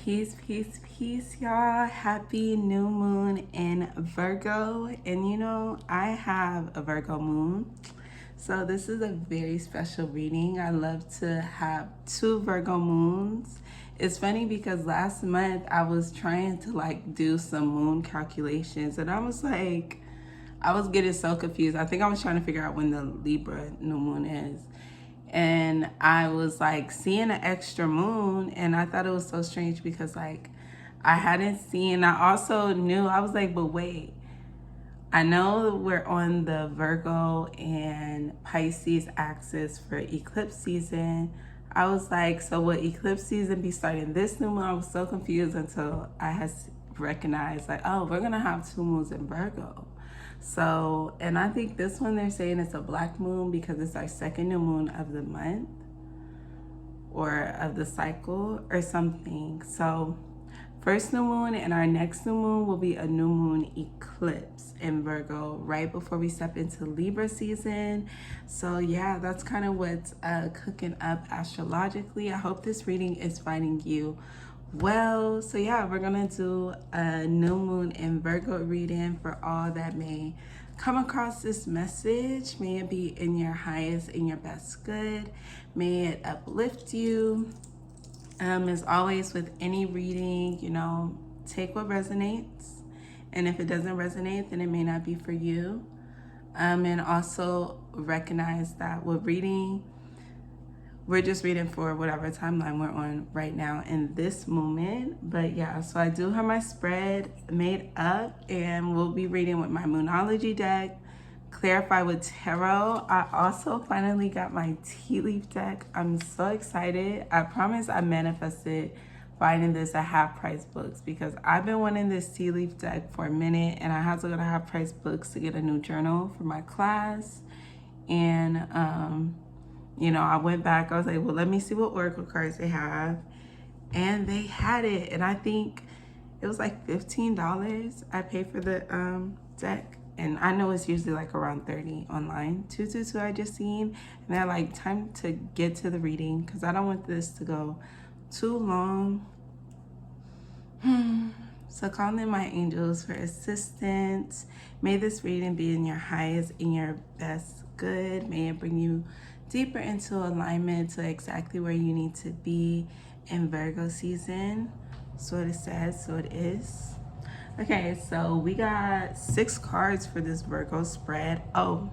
Peace, peace, peace, y'all. Happy new moon in Virgo. And I have a Virgo moon. So this is a very special reading. I love to have two Virgo moons. It's funny because last month I was trying to do some moon calculations and I was getting so confused. I think I was trying to figure out when the Libra new moon is. And I was seeing an extra moon, and I thought it was so strange because I hadn't seen, I also knew, I was like, but wait, I know we're on the Virgo and Pisces axis for eclipse season. I was like, so will eclipse season be starting this new moon? I was so confused until I had recognized oh, we're gonna have two moons in Virgo. So, and I think this one they're saying it's a black moon because it's our second new moon of the month or of the cycle or something. So first new moon and our next new moon will be a new moon eclipse in Virgo right before we step into Libra season. So yeah, that's kind of what's cooking up astrologically. I hope this reading is finding you well. So yeah, we're gonna do a new moon in Virgo reading for all that may come across this message. May it be in your highest and your best good. May it uplift you. As always with any reading, take what resonates. And if it doesn't resonate, then it may not be for you. And also recognize that with reading, we're just reading for whatever timeline we're on right now in this moment. But yeah, so I do have my spread made up and we'll be reading with my Moonology deck, Clarify with Tarot. I also finally got my tea leaf deck. I'm so excited. I promise I manifested finding this at half price books because I've been wanting this tea leaf deck for a minute and I had to go to half price books to get a new journal for my class. And I went back, I was like, well, let me see what oracle cards they have. And they had it. And I think it was like $15 I paid for the deck. And I know it's usually around 30 online. 222 I just seen. And they're time to get to the reading because I don't want this to go too long. So calling in my angels for assistance. May this reading be in your highest and your best good. May it bring you deeper into alignment to exactly where you need to be in Virgo season. So it says, so it is. Okay, so we got 6 cards for this Virgo spread. Oh,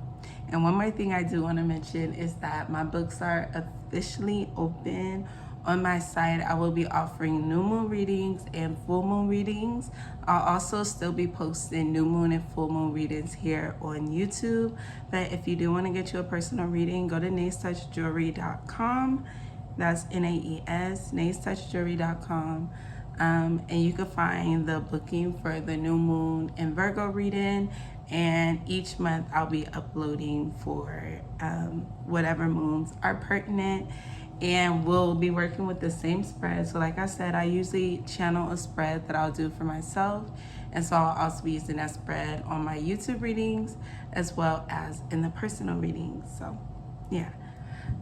and one more thing I do want to mention is that my books are officially open on my site. I will be offering new moon readings and full moon readings. I'll also still be posting new moon and full moon readings here on YouTube. But if you do want to get you a personal reading, go to naestouchjewelry.com. That's NAES, naestouchjewelry.com. And you can find the booking for the new moon and Virgo reading. And each month I'll be uploading for whatever moons are pertinent. And we'll be working with the same spread. So like I said, I usually channel a spread that I'll do for myself. And so I'll also be using that spread on my YouTube readings as well as in the personal readings. So yeah.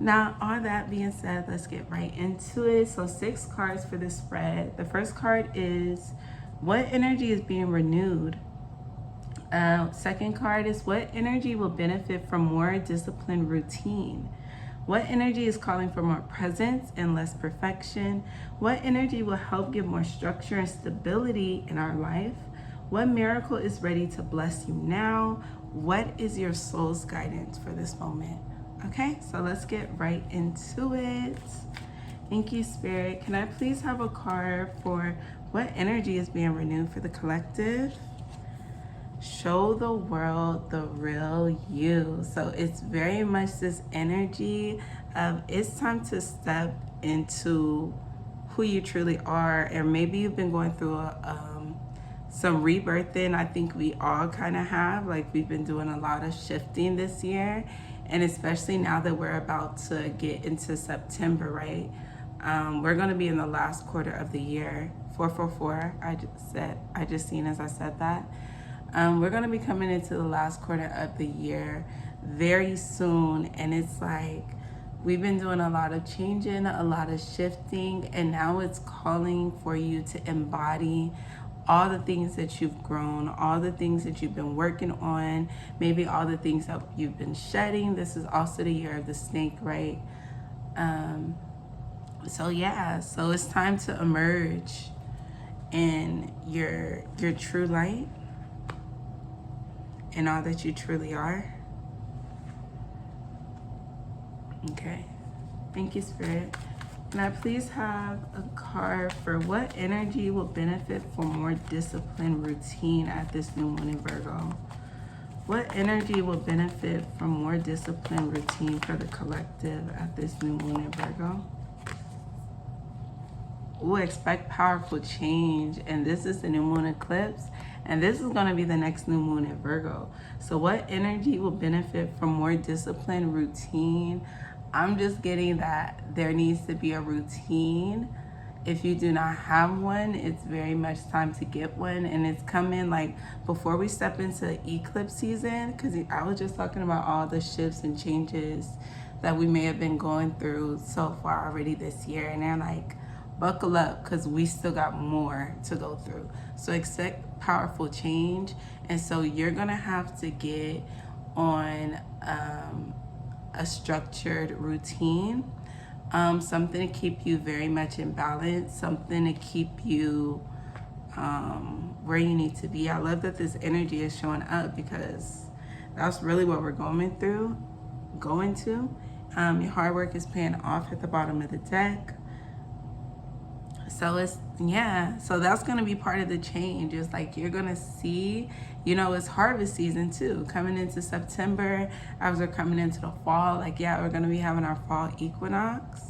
Now, all that being said, let's get right into it. So 6 cards for this spread. The first card is what energy is being renewed? Second card is what energy will benefit from more disciplined routine? What energy is calling for more presence and less perfection? What energy will help give more structure and stability in our life? What miracle is ready to bless you now? What is your soul's guidance for this moment? Okay, so let's get right into it. Thank you, Spirit. Can I please have a card for what energy is being renewed for the collective? Show the world the real you. So it's very much this energy of it's time to step into who you truly are. And maybe you've been going through some rebirthing. I think we all kind of have. We've been doing a lot of shifting this year. And especially now that we're about to get into September, right? We're going to be in the last quarter of the year. 444, I just seen as I said that. We're going to be coming into the last quarter of the year very soon. And it's We've been doing a lot of changing, a lot of shifting, and now it's calling for you to embody all the things that you've grown, all the things that you've been working on, maybe all the things that you've been shedding. This is also the year of the snake, right? So yeah, so it's time to emerge in your true light and all that you truly are. Okay. Thank you, Spirit. Can I please have a card for what energy will benefit from more disciplined routine at this new moon in Virgo? What energy will benefit from more disciplined routine for the collective at this new moon in Virgo? Ooh, expect powerful change. And this is the new moon eclipse. And this is going to be the next new moon in Virgo. So what energy will benefit from more disciplined routine? I'm just getting that there needs to be a routine. If you do not have one, it's very much time to get one. And it's coming like before we step into eclipse season, because I was just talking about all the shifts and changes that we may have been going through so far already this year. And they're like, buckle up, because we still got more to go through. So expect powerful change. And so you're going to have to get on a structured routine, something to keep you very much in balance, something to keep you where you need to be. I love that this energy is showing up because that's really what we're going to. Your hard work is paying off at the bottom of the deck. So so that's going to be part of the change. It's like you're going to see, it's harvest season too, coming into September, as we're coming into the fall. Like, we're going to be having our fall equinox.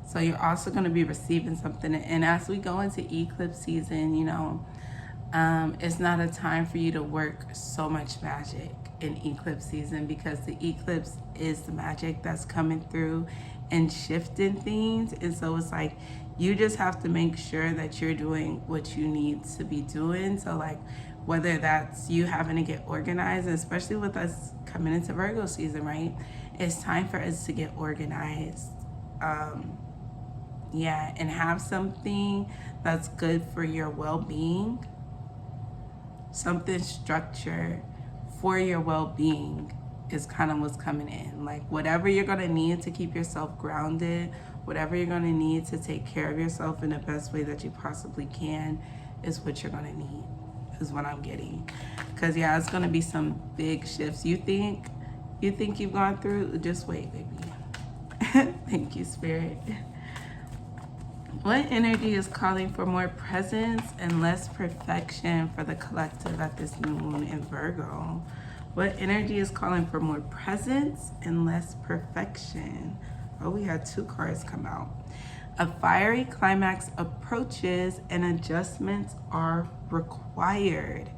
So you're also going to be receiving something. And as we go into eclipse season, it's not a time for you to work so much magic in eclipse season, because the eclipse is the magic that's coming through and shifting things. And so it's like, you just have to make sure that you're doing what you need to be doing. So like, whether that's you having to get organized, especially with us coming into Virgo season, right? It's time for us to get organized. And have something that's good for your well-being, something structured for your well-being is kind of what's coming in. Like whatever you're going to need to keep yourself grounded, whatever you're going to need to take care of yourself in the best way that you possibly can is what you're going to need, is what I'm getting. Because it's going to be some big shifts. You think you've gone through, just wait, baby. Thank you, Spirit. What energy is calling for more presence and less perfection for the collective at this new moon in Virgo? What energy is calling for more presence and less perfection? Oh, we had 2 cards come out. A fiery climax approaches and adjustments are required.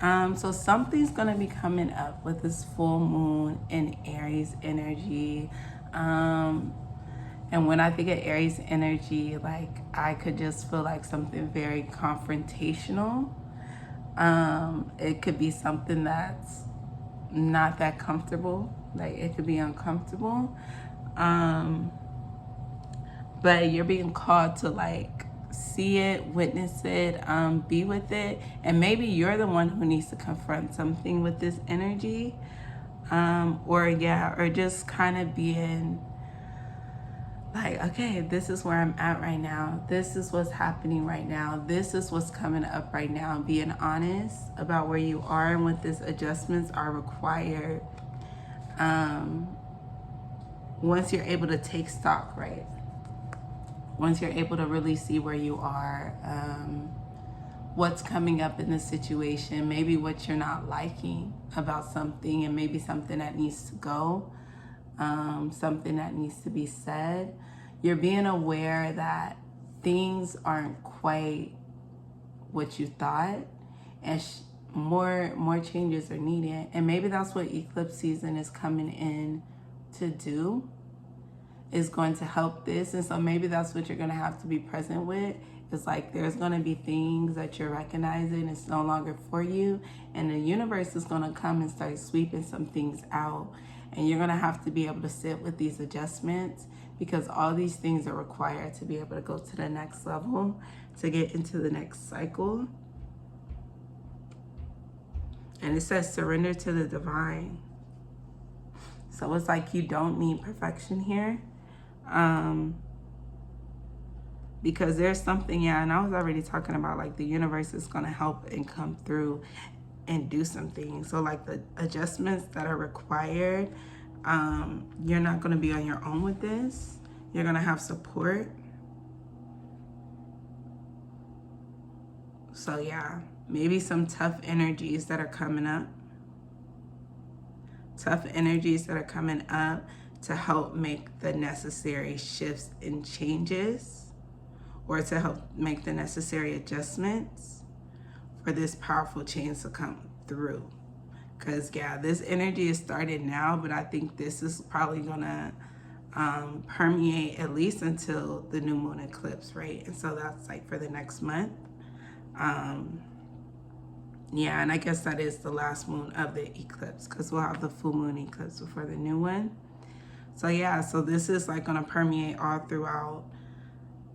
So something's going to be coming up with this full moon in Aries energy. And when I think of Aries energy, like I could just feel like something very confrontational. It could be something that's not that comfortable. Like it could be uncomfortable. But you're being called to like see it, witness it, be with it. And maybe you're the one who needs to confront something with this energy. Or just kind of being like, okay, this is where I'm at right now. This is what's happening right now. This is what's coming up right now. Being honest about where you are and what these adjustments are required. Once you're able to take stock, right? Once you're able to really see where you are, what's coming up in the situation, maybe what you're not liking about something, and maybe something that needs to go. Something that needs to be said. You're being aware that things aren't quite what you thought, and more changes are needed. And maybe that's what eclipse season is coming in to do, is going to help this. And so maybe that's what you're going to have to be present with. It's like there's going to be things that you're recognizing it's no longer for you, and the universe is going to come and start sweeping some things out. And you're going to have to be able to sit with these adjustments, because all these things are required to be able to go to the next level, to get into the next cycle. And it says surrender to the divine. So it's like you don't need perfection here. Because there's something, yeah, and I was already talking about like the universe is going to help and come through and do something. So like the adjustments that are required, you're not going to be on your own with this. You're going to have support. So yeah, maybe some tough energies that are coming up. Tough energies that are coming up to help make the necessary shifts and changes, or to help make the necessary adjustments for this powerful change to come through. Because yeah, this energy is started now, but I think this is probably gonna permeate at least until the new moon eclipse, right? And so that's like for the next month. Yeah, and I guess that is the last moon of the eclipse, because we'll have the full moon eclipse before the new one. So yeah, so this is like gonna permeate all throughout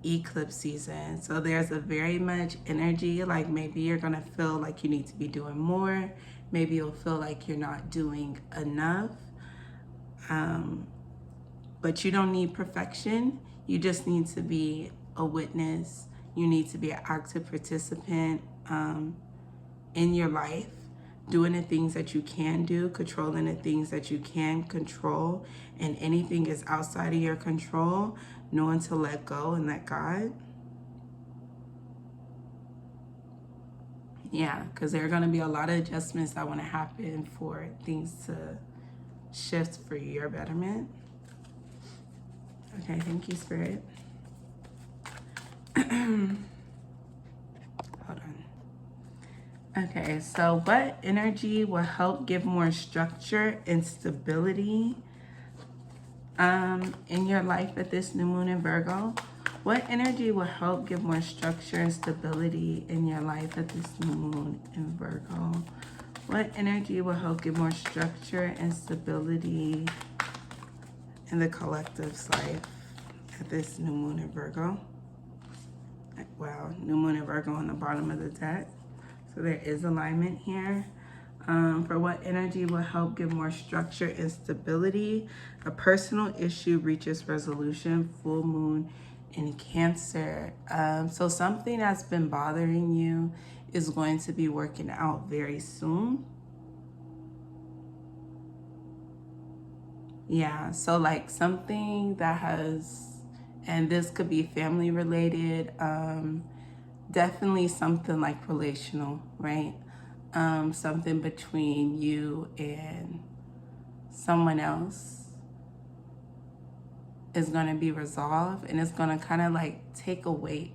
eclipse season. So there's a very much energy, like maybe you're gonna feel like you need to be doing more. Maybe you'll feel like you're not doing enough. But you don't need perfection. You just need to be a witness. You need to be an active participant in your life, doing the things that you can do, controlling the things that you can control, and anything is outside of your control, knowing to let go and let God. Yeah, because there are going to be a lot of adjustments that want to happen for things to shift for your betterment. Okay, thank you, Spirit. Hold on. Okay, so what energy will help give more structure and stability in your life at this new moon in Virgo? What energy will help give more structure and stability in your life at this new moon in Virgo? What energy will help give more structure and stability in the collective's life at this new moon in Virgo? Wow, new moon in Virgo on the bottom of the deck. So there is alignment here. For what energy will help give more structure and stability? A personal issue reaches resolution, full moon in Cancer. So something that's been bothering you is going to be working out very soon. Yeah, so like something that has, and this could be family related, definitely something like relational, right? Something between you and someone else is going to be resolved, and it's going to kind of like take a weight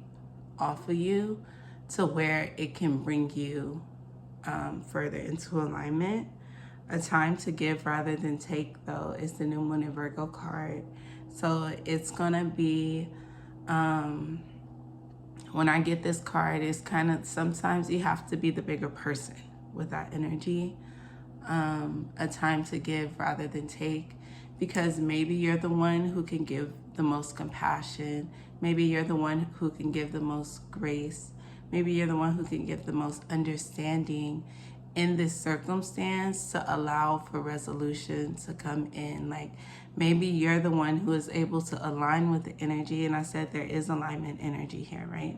off of you to where it can bring you further into alignment. A time to give rather than take, though, is the new moon in Virgo card. So it's going to be, when I get this card, it's kind of, sometimes you have to be the bigger person with that energy. A time to give rather than take, because maybe you're the one who can give the most compassion. Maybe you're the one who can give the most grace. Maybe you're the one who can give the most understanding in this circumstance to allow for resolution to come in. Like maybe you're the one who is able to align with the energy. And I said there is alignment energy here, right?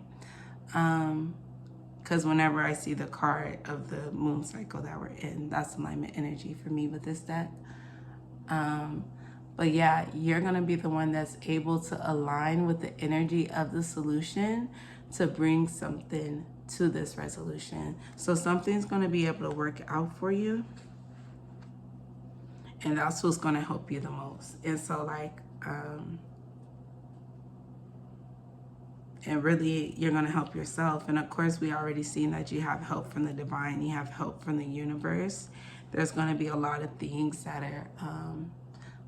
Because whenever I see the card of the moon cycle that we're in, that's alignment energy for me with this deck. But yeah, you're going to be the one that's able to align with the energy of the solution to bring something to this resolution. So something's going to be able to work out for you. And that's what's going to help you the most. And so like, and really you're going to help yourself. And of course, we already seen that you have help from the divine. You have help from the universe. There's going to be a lot of things that are,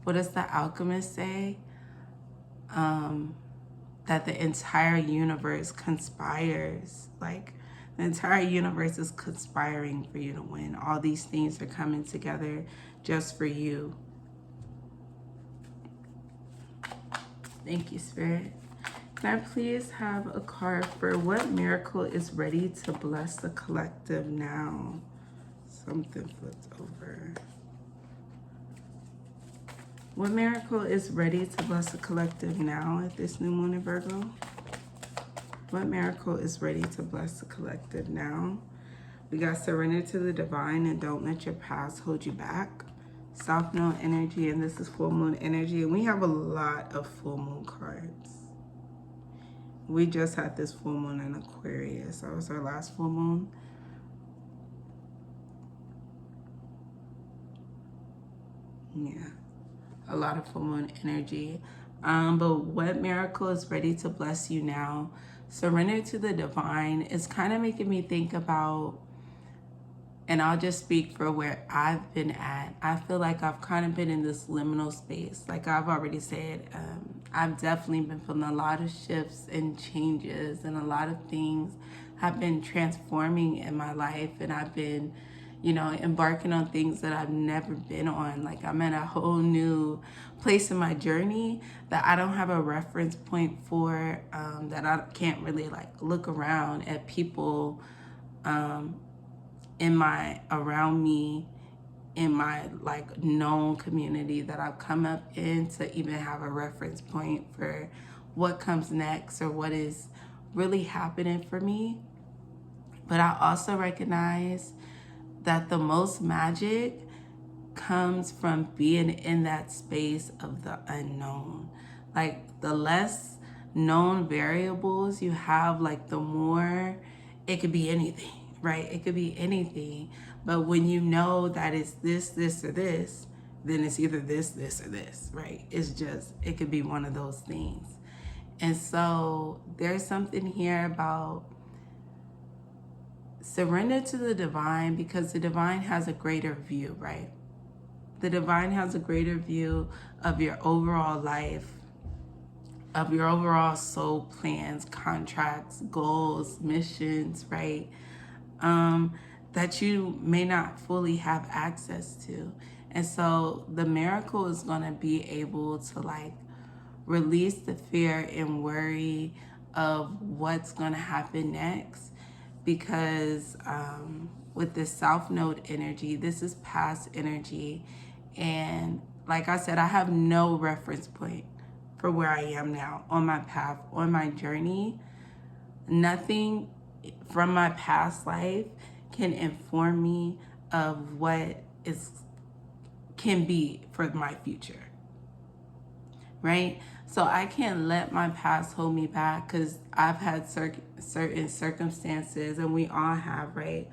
what does the alchemist say? That the entire universe conspires. Like the entire universe is conspiring for you to win. All these things are coming together just for you Thank you, Spirit. Can I please have a card for what miracle is ready to bless the collective now? Something flipped over. What miracle is ready to bless the collective now at this new moon in Virgo? What miracle is ready to bless the collective now? We got surrender to the divine and don't let your past hold you back. South Node energy, and this is full moon energy. And we have a lot of full moon cards. We just had this full moon in Aquarius. That was our last full moon. Yeah, a lot of full moon energy. But what miracle is ready to bless you now? Surrender to the divine is kind of making me think about, and I'll just speak for where I've been at. I feel like I've kind of been in this liminal space. Like I've already said, I've definitely been feeling a lot of shifts and changes, and a lot of things have been transforming in my life. And I've been, you know, embarking on things that I've never been on. Like I'm at a whole new place in my journey that I don't have a reference point for, that I can't really like look around at people around me in my like known community that I've come up in to even have a reference point for what comes next or what is really happening for me. But I also recognize that the most magic comes from being in that space of the unknown. Like the less known variables you have, like the more it could be anything, right? It could be anything. But when you know that it's this, this, or this, then it's either this, this, or this, right? It's just, it could be one of those things. And so there's something here about surrender to the divine, because the divine has a greater view, right? The divine has a greater view of your overall life, of your overall soul plans, contracts, goals, missions, right? That you may not fully have access to. And so the miracle is going to be able to like release the fear and worry of what's going to happen next. Because with this South Node energy, this is past energy. And like I said, I have no reference point for where I am now on my path, on my journey. Nothing from my past life can inform me of what can be for my future, right? So I can't let my past hold me back, because I've had certain circumstances, and we all have, right?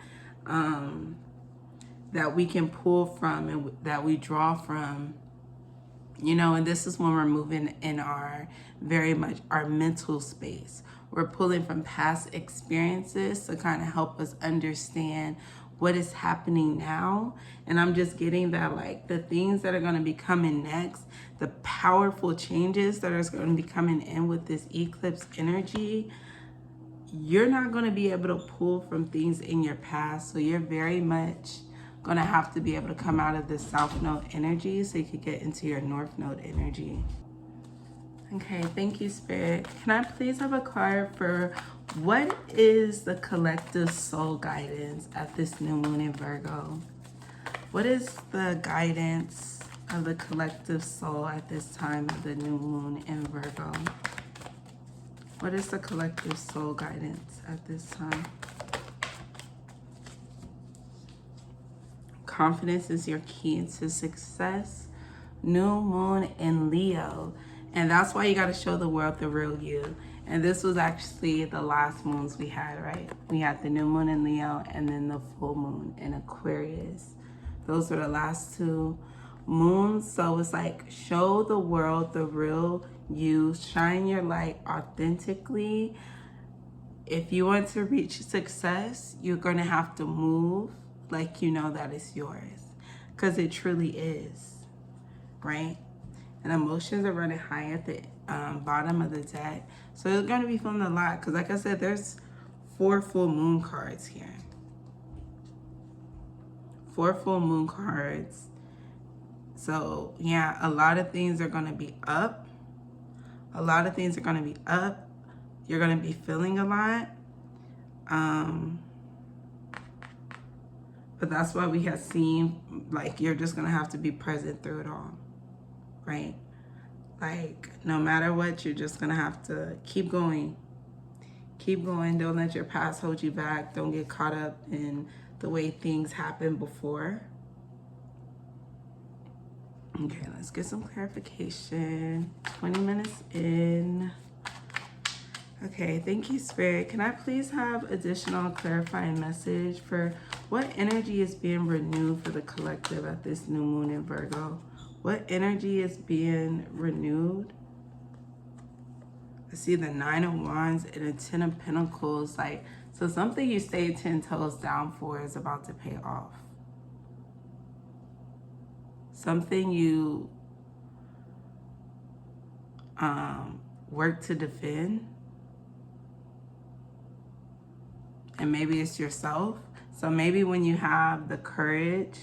That we can pull from and that we draw from, you know. And this is when we're moving in our very much our mental space. We're pulling from past experiences to kind of help us understand what is happening now. And I'm just getting that, like, the things that are going to be coming next, the powerful changes that are going to be coming in with this eclipse energy, you're not going to be able to pull from things in your past. So you're very much going to have to be able to come out of this South Node energy so you can get into your North Node energy. Okay, thank you, Spirit. Can I please have a card for what is the collective soul guidance at this new moon in Virgo? What is the guidance of the collective soul at this time of the new moon in Virgo? What is the collective soul guidance at this time? Confidence is your key to success. New moon in Leo. And that's why you got to show the world the real you. And this was actually the last moons we had, right? We had the new moon in Leo and then the full moon in Aquarius. Those were the last two moons. So it's like, show the world the real you. Shine your light authentically. If you want to reach success, you're going to have to move like you know that it's yours. Because it truly is, right? And emotions are running high at the bottom of the deck. So you're going to be feeling a lot. Because like I said, there's 4 full moon cards here. 4 full moon cards. So yeah, a lot of things are going to be up. A lot of things are going to be up. You're going to be feeling a lot. But that's why we have seen, like, you're just going to have to be present through it all, right? Like, no matter what, you're just going to have to keep going. Keep going. Don't let your past hold you back. Don't get caught up in the way things happened before. Okay, let's get some clarification. 20 minutes in. Okay, thank you, Spirit. Can I please have additional clarifying message for what energy is being renewed for the collective at this new moon in Virgo? What energy is being renewed? I see the 9 of Wands and the 10 of Pentacles. Like, so something you stayed 10 toes down for is about to pay off. Something you work to defend. And maybe it's yourself. So maybe when you have the courage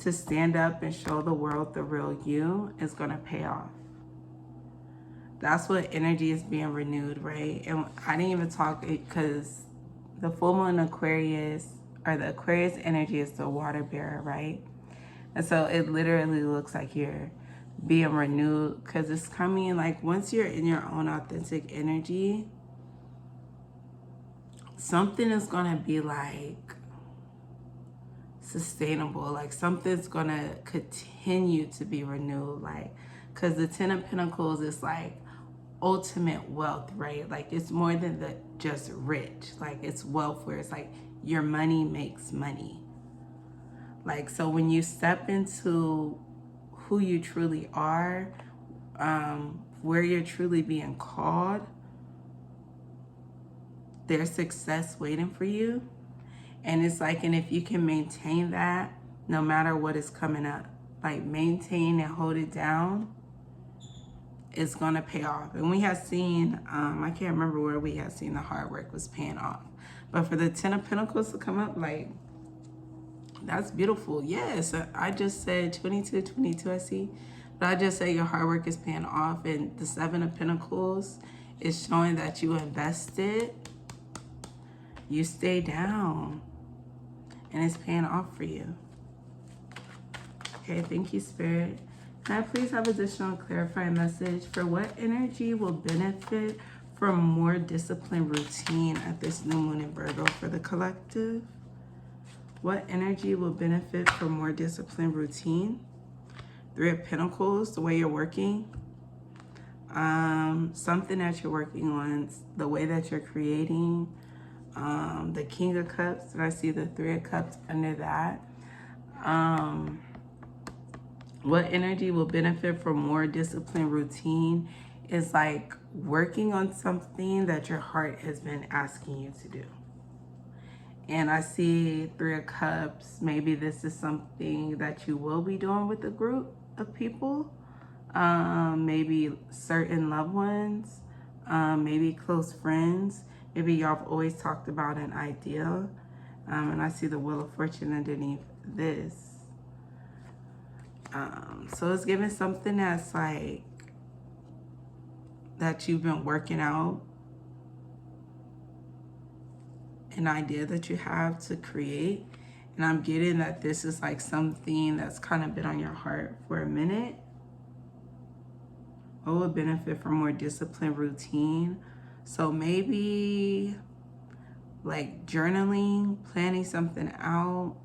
to stand up and show the world the real you, it's going to pay off. That's what energy is being renewed, right? And I didn't even talk because the full moon Aquarius, or the Aquarius energy, is the water bearer, right? And so it literally looks like you're being renewed because it's coming, like, once you're in your own authentic energy, something is going to be like sustainable. Like, something's going to continue to be renewed. Like, because the 10 of Pentacles is like ultimate wealth, right? Like, it's more than the just rich. Like, it's wealth where it's like your money makes money. Like, so when you step into who you truly are, where you're truly being called, there's success waiting for you. And it's like, and if you can maintain that, no matter what is coming up, like, maintain and hold it down, it's going to pay off. And we have seen, I can't remember where we have seen the hard work was paying off. But for the 10 of Pentacles to come up, like, that's beautiful. Yes, I just said 22, I see. But I just say your hard work is paying off. And the 7 of Pentacles is showing that you invested. You stay down. And it's paying off for you. Okay, thank you, Spirit. Can I please have additional clarifying message for what energy will benefit from more disciplined routine at this new moon in Virgo for the collective? What energy will benefit from more disciplined routine? 3 of Pentacles, the way you're working. Something that you're working on, the way that you're creating. The King of Cups, and I see the 3 of Cups under that. What energy will benefit from more disciplined routine is like working on something that your heart has been asking you to do. And I see 3 of Cups. Maybe this is something that you will be doing with a group of people. Maybe certain loved ones. Maybe close friends. Maybe y'all have always talked about an idea. And I see the Wheel of Fortune underneath this. So it's giving something that's like, that you've been working out. An idea that you have to create. And I'm getting that this is like something that's kind of been on your heart for a minute. What would benefit from more disciplined routine? So maybe like journaling, planning something out.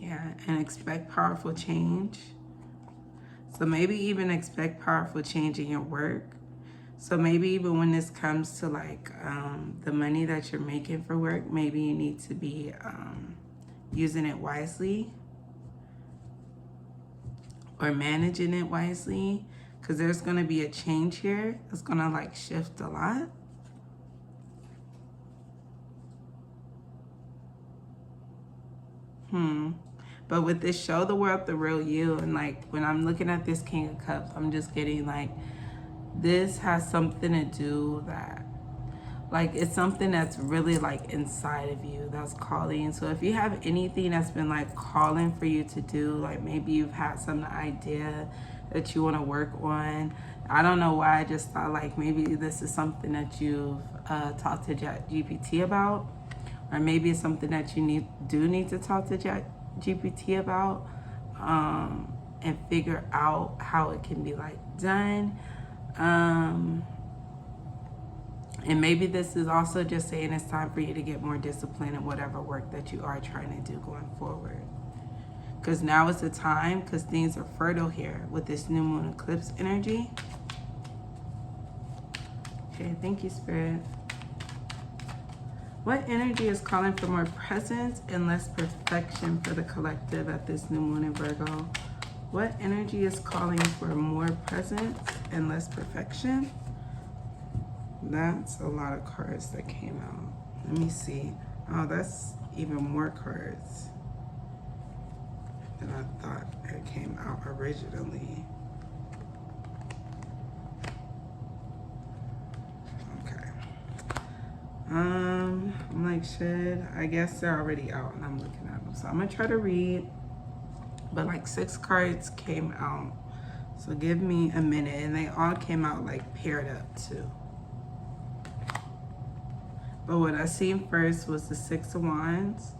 Yeah, and expect powerful change. So maybe even expect powerful change in your work. So maybe even when this comes to like the money that you're making for work, maybe you need to be using it wisely or managing it wisely, because there's going to be a change here. It's going to like shift a lot. But with this, show the world the real you. And like when I'm looking at this King of Cups, I'm just getting like this has something to do that, like, it's something that's really like inside of you that's calling. So if you have anything that's been like calling for you to do, like maybe you've had some idea that you want to work on. I don't know why I just thought like maybe this is something that you've talked to GPT about, or maybe it's something that you need to talk to GPT about, and figure out how it can be like done. And maybe this is also just saying it's time for you to get more discipline in whatever work that you are trying to do going forward. Because now is the time, because things are fertile here with this new moon eclipse energy. Okay, thank you, Spirit. What energy is calling for more presence and less perfection for the collective at this new moon in Virgo? What energy is calling for more presence and less perfection? That's a lot of cards that came out. Let me see. Oh, that's even more cards than I thought it came out originally. Okay. I'm like, I guess they're already out and I'm looking at them. So I'm gonna try to read, but like 6 cards came out. So give me a minute, and they all came out like paired up too. But what I seen first was the 6 of Wands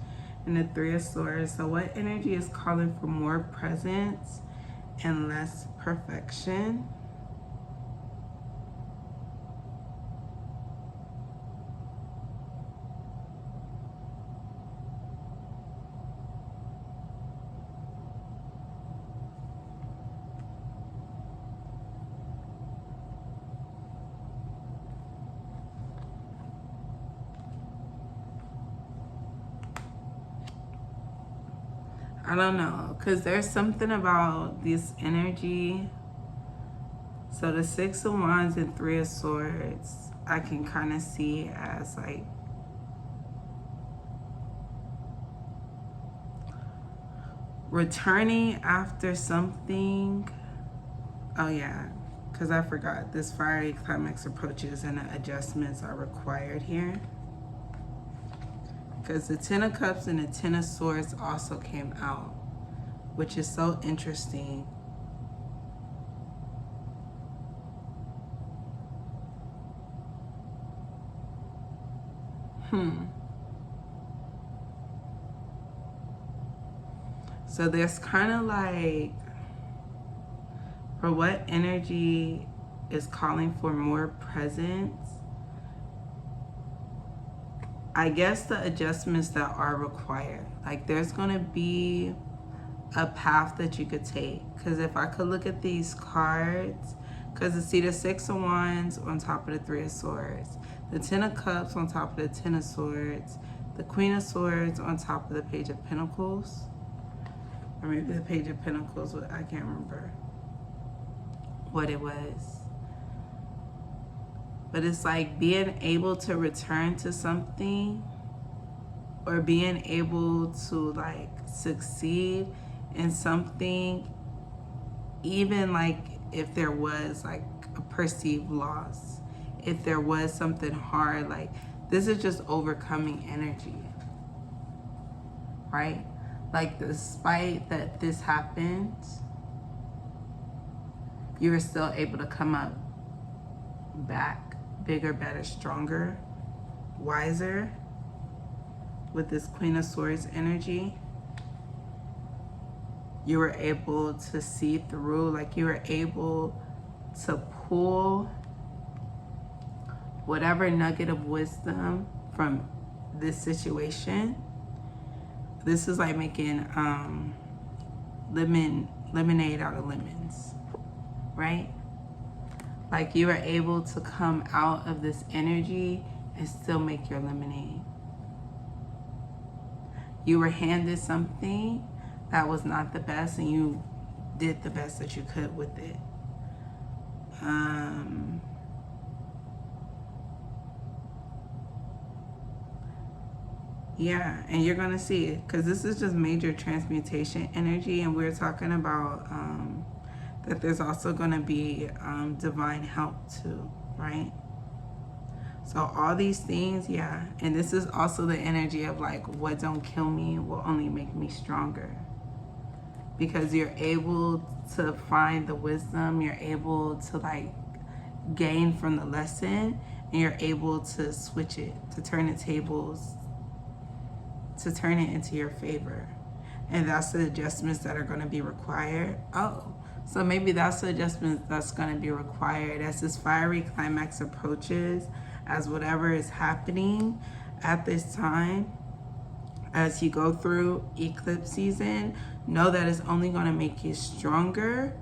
and the 3 of Swords. So what energy is calling for more presence and less perfection? I don't know, because there's something about this energy. So the 6 of Wands and 3 of Swords, I can kind of see as like returning after something. Oh yeah, because I forgot. This fiery climax approaches and adjustments are required here. Because the 10 of Cups and the 10 of Swords also came out, which is so interesting. So there's kind of like, for what energy is calling for more presence, I guess the adjustments that are required. Like there's going to be a path that you could take. Because if I could look at these cards, because you see the 6 of Wands on top of the 3 of Swords, the 10 of Cups on top of the 10 of Swords, the Queen of Swords on top of the Page of Pentacles, or maybe the Page of Pentacles, I can't remember what it was. But it's like being able to return to something, or being able to like succeed in something, even like if there was like a perceived loss, if there was something hard, like this is just overcoming energy, right? Like despite that this happened, you were still able to come up back bigger, better, stronger, wiser with this Queen of Swords energy. You were able to see through, like you were able to pull whatever nugget of wisdom from this situation. This is like making lemonade out of lemons, right? Like you were able to come out of this energy and still make your lemonade. You were handed something that was not the best, and you did the best that you could with it. Yeah, and you're gonna see it, because this is just major transmutation energy, and we're talking about that there's also going to be divine help too, right? So all these things, yeah. And this is also the energy of like, what don't kill me will only make me stronger. Because you're able to find the wisdom, you're able to like gain from the lesson, and you're able to switch it, to turn the tables, to turn it into your favor. And that's the adjustments that are going to be required. Oh, so maybe that's the adjustment that's going to be required as this fiery climax approaches, as whatever is happening at this time, as you go through eclipse season. Know that it's only going to make you stronger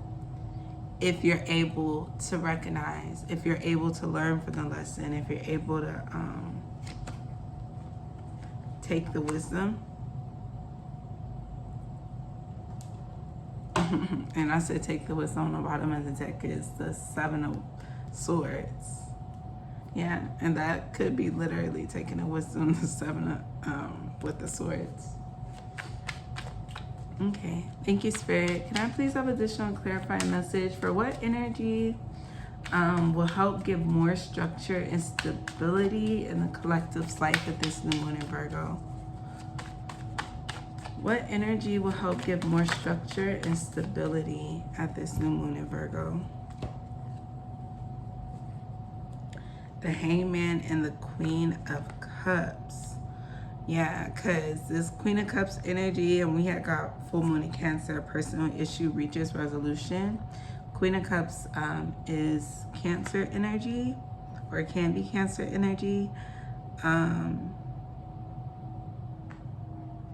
if you're able to recognize, if you're able to learn from the lesson, if you're able to take the wisdom. And I said take the wisdom. On the bottom of the deck is the 7 of Swords. Yeah, and that could be literally taking the wisdom, the 7 with the swords. Okay, thank you, Spirit. Can I please have additional clarifying message for what energy will help give more structure and stability in the collective's life at this new moon in Virgo? What energy will help give more structure and stability at this new moon in Virgo? The Hangman and the Queen of Cups. Yeah, because this Queen of Cups energy, and we had got full moon in Cancer, personal issue reaches resolution. Queen of Cups is Cancer energy, or can be Cancer energy.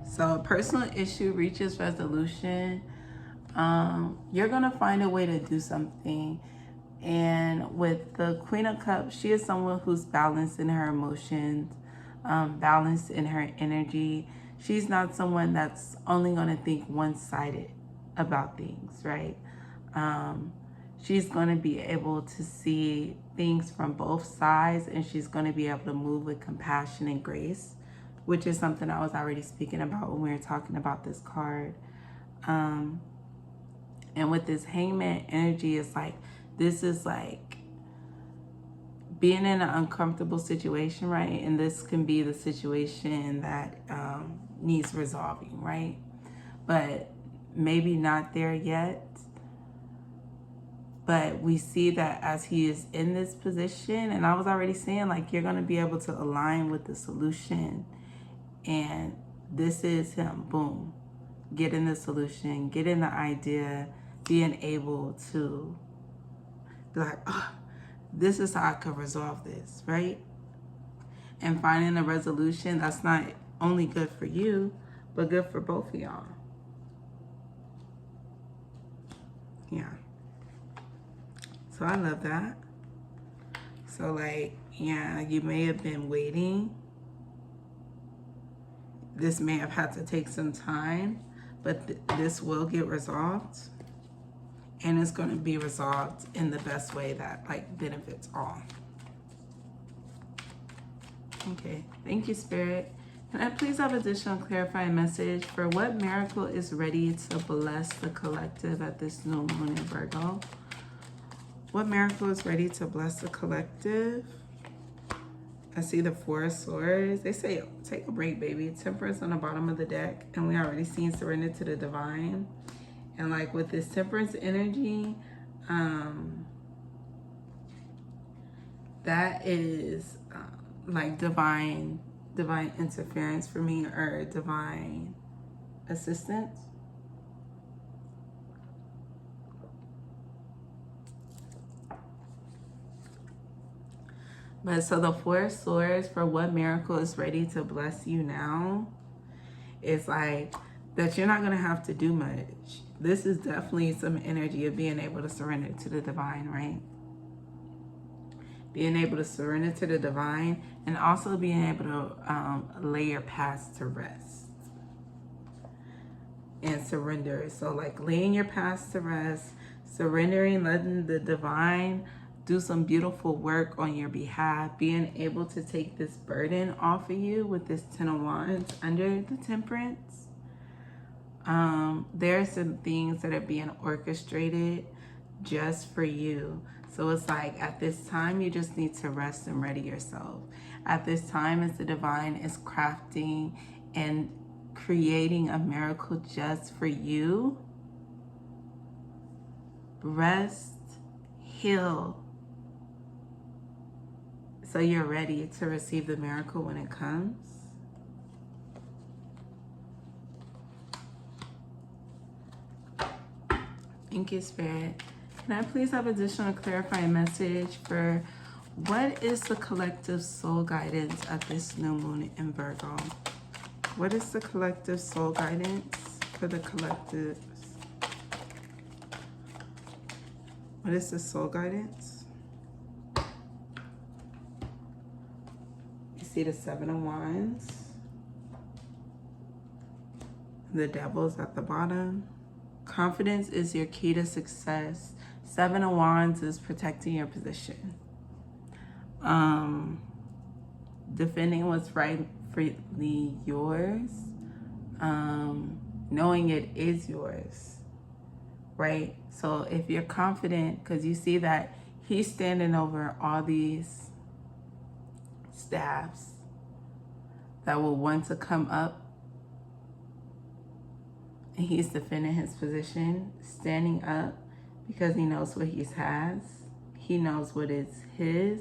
So a personal issue reaches resolution. You're going to find a way to do something. And with the Queen of Cups, she is someone who's balanced in her emotions, balanced in her energy. She's not someone that's only going to think one-sided about things, right? She's going to be able to see things from both sides, and she's going to be able to move with compassion and grace, which is something I was already speaking about when we were talking about this card. And with this Hangman energy, it's like, this is like being in an uncomfortable situation, right? And this can be the situation that needs resolving, right? But maybe not there yet. But we see that as he is in this position, and I was already saying, like, you're going to be able to align with the solution. And this is him, boom. Getting the solution, getting the idea, being able to be like, oh, this is how I could resolve this, right? And finding a resolution that's not only good for you, but good for both of y'all. Yeah. So I love that. So like, yeah, you may have been waiting. This may have had to take some time, but this will get resolved. And it's going to be resolved in the best way that like benefits all. Okay, thank you, Spirit. Can I please have additional clarifying message for what miracle is ready to bless the collective at this new moon in Virgo? What miracle is ready to bless the collective? I see the 4 of Swords. They say, take a break, baby. Temperance on the bottom of the deck. And we already seen surrender to the divine. And like with this Temperance energy, that is like divine interference for me, or divine assistance. But so the 4 of Swords, for what miracle is ready to bless you now, it's like that you're not going to have to do much. This is definitely some energy of being able to surrender to the divine, right? Being able to surrender to the divine, and also being able to lay your past to rest and surrender. So like laying your past to rest, surrendering, letting the divine do some beautiful work on your behalf, being able to take this burden off of you with this 10 of Wands under the Temperance. There are some things that are being orchestrated just for you. So it's like at this time, you just need to rest and ready yourself. At this time, as the divine is crafting and creating a miracle just for you, rest, heal, so you're ready to receive the miracle when it comes. Thank you, Spirit. Can I please have additional clarifying message for what is the collective soul guidance at this new moon in Virgo? What is the collective soul guidance for the collectives? What is the soul guidance? You see the Seven of Wands. The Devil's at the bottom. Confidence is your key to success. Seven of Wands is protecting your position. Defending what's rightfully yours. Knowing it is yours. Right? So if you're confident, because you see that he's standing over all these staffs that will want to come up, and he's defending his position, standing up because he knows what he has. He knows what is his.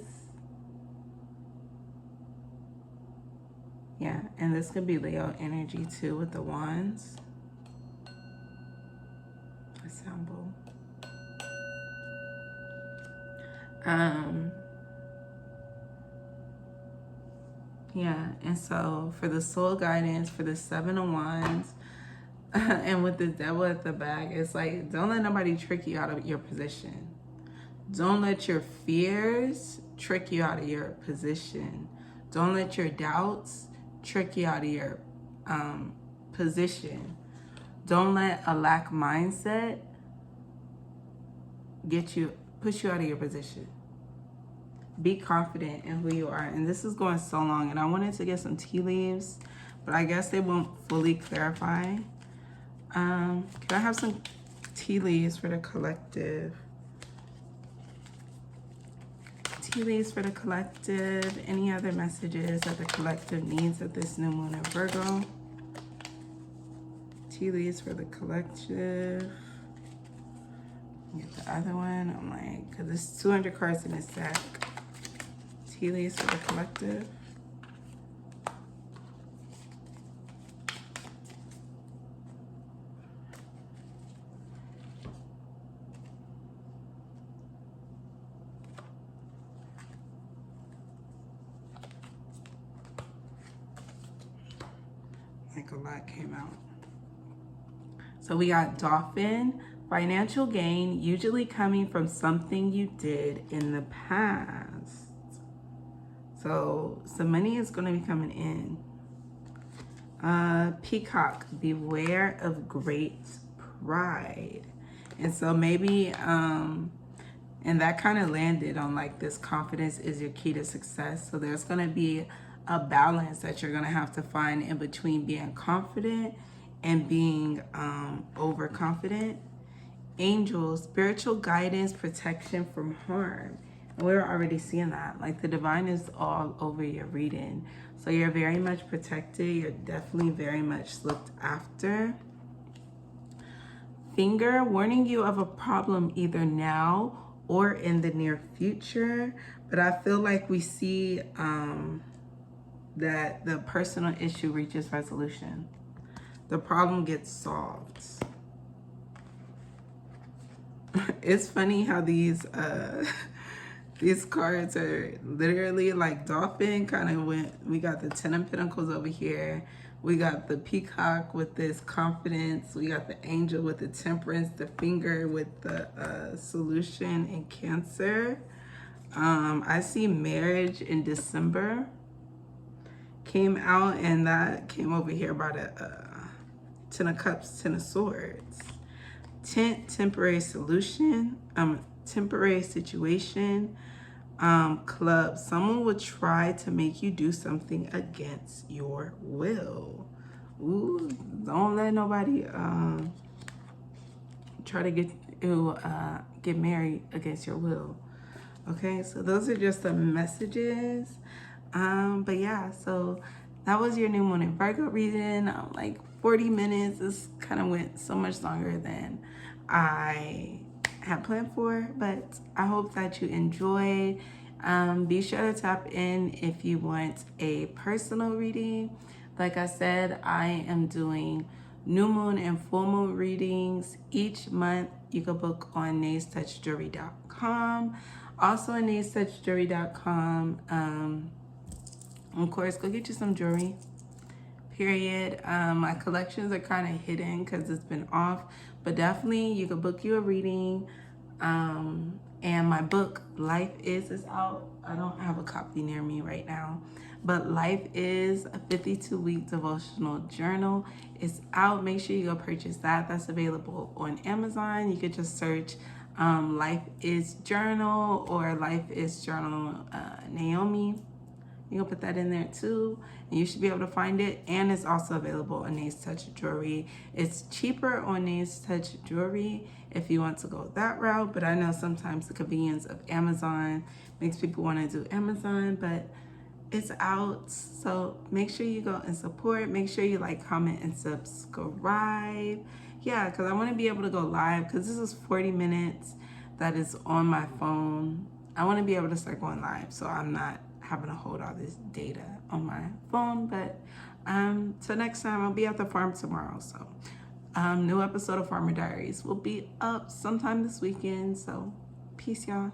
Yeah, and this could be Leo energy too with the wands. Assemble. Yeah, and so for the soul guidance, for the Seven of Wands, and with the Devil at the back, it's like, don't let nobody trick you out of your position. Don't let your fears trick you out of your position. Don't let your doubts trick you out of your position. Don't let a lack mindset push you out of your position. Be confident in who you are. And this is going so long, and I wanted to get some tea leaves, but I guess they won't fully clarify. Can I have some tea leaves for the collective? Tea leaves for the collective. Any other messages that the collective needs at this new moon in Virgo? Tea leaves for the collective. Get the other one. I'm like, because there's 200 cards in this deck. Tea leaves for the collective. Like a lot came out. So we got Dolphin. Financial gain usually coming from something you did in the past. So some money is going to be coming in. Peacock, beware of great pride. And so maybe, and that kind of landed on like this confidence is your key to success. So there's going to be a balance that you're going to have to find in between being confident and being overconfident. Angels, spiritual guidance, protection from harm. And we're already seeing that. Like the divine is all over your reading. So you're very much protected. You're definitely very much looked after. Finger, warning you of a problem either now or in the near future. But I feel like we see that the personal issue reaches resolution. The problem gets solved. It's funny how these cards are literally like Dolphin kind of went. We got the Ten of Pentacles over here. We got the Peacock with this confidence. We got the Angel with the Temperance. The Finger with the solution in Cancer. I see Marriage in December came out, and that came over here by the Ten of Cups, Ten of Swords. Temporary solution, temporary situation, club. Someone will try to make you do something against your will. Ooh, don't let nobody try to get it will get married against your will. Okay, so those are just the messages. But yeah, so that was your new moon in Virgo reading. Like 40 minutes. This kind of went so much longer than I had planned for, but I hope that you enjoyed. Be sure to tap in if you want a personal reading. Like I said, I am doing new moon and full moon readings each month. You can book on naystouchjewelry.com. Also on naystouchjewelry.com. Of course, go get you some jewelry. Period. My collections are kind of hidden because it's been off, but definitely you can book you a reading. And my book, Life is out. I don't have a copy near me right now, but Life is a 52-week devotional journal. It's out. Make sure you go purchase that. That's available on Amazon. You could just search Life is Journal or Life is Journal Naomi. You can put that in there too, and you should be able to find it. And it's also available on Nays Touch Jewelry. It's cheaper on Nays Touch Jewelry if you want to go that route, but I know sometimes the convenience of Amazon makes people want to do Amazon, but it's out. So make sure you go and support. Make sure you like, comment, and subscribe. Yeah, because I want to be able to go live, because this is 40 minutes that is on my phone. I want to be able to start going live, so I'm not having to hold all this data on my phone. But till next time, I'll be at the farm tomorrow, so new episode of Farmer Diaries will be up sometime this weekend. So peace, y'all.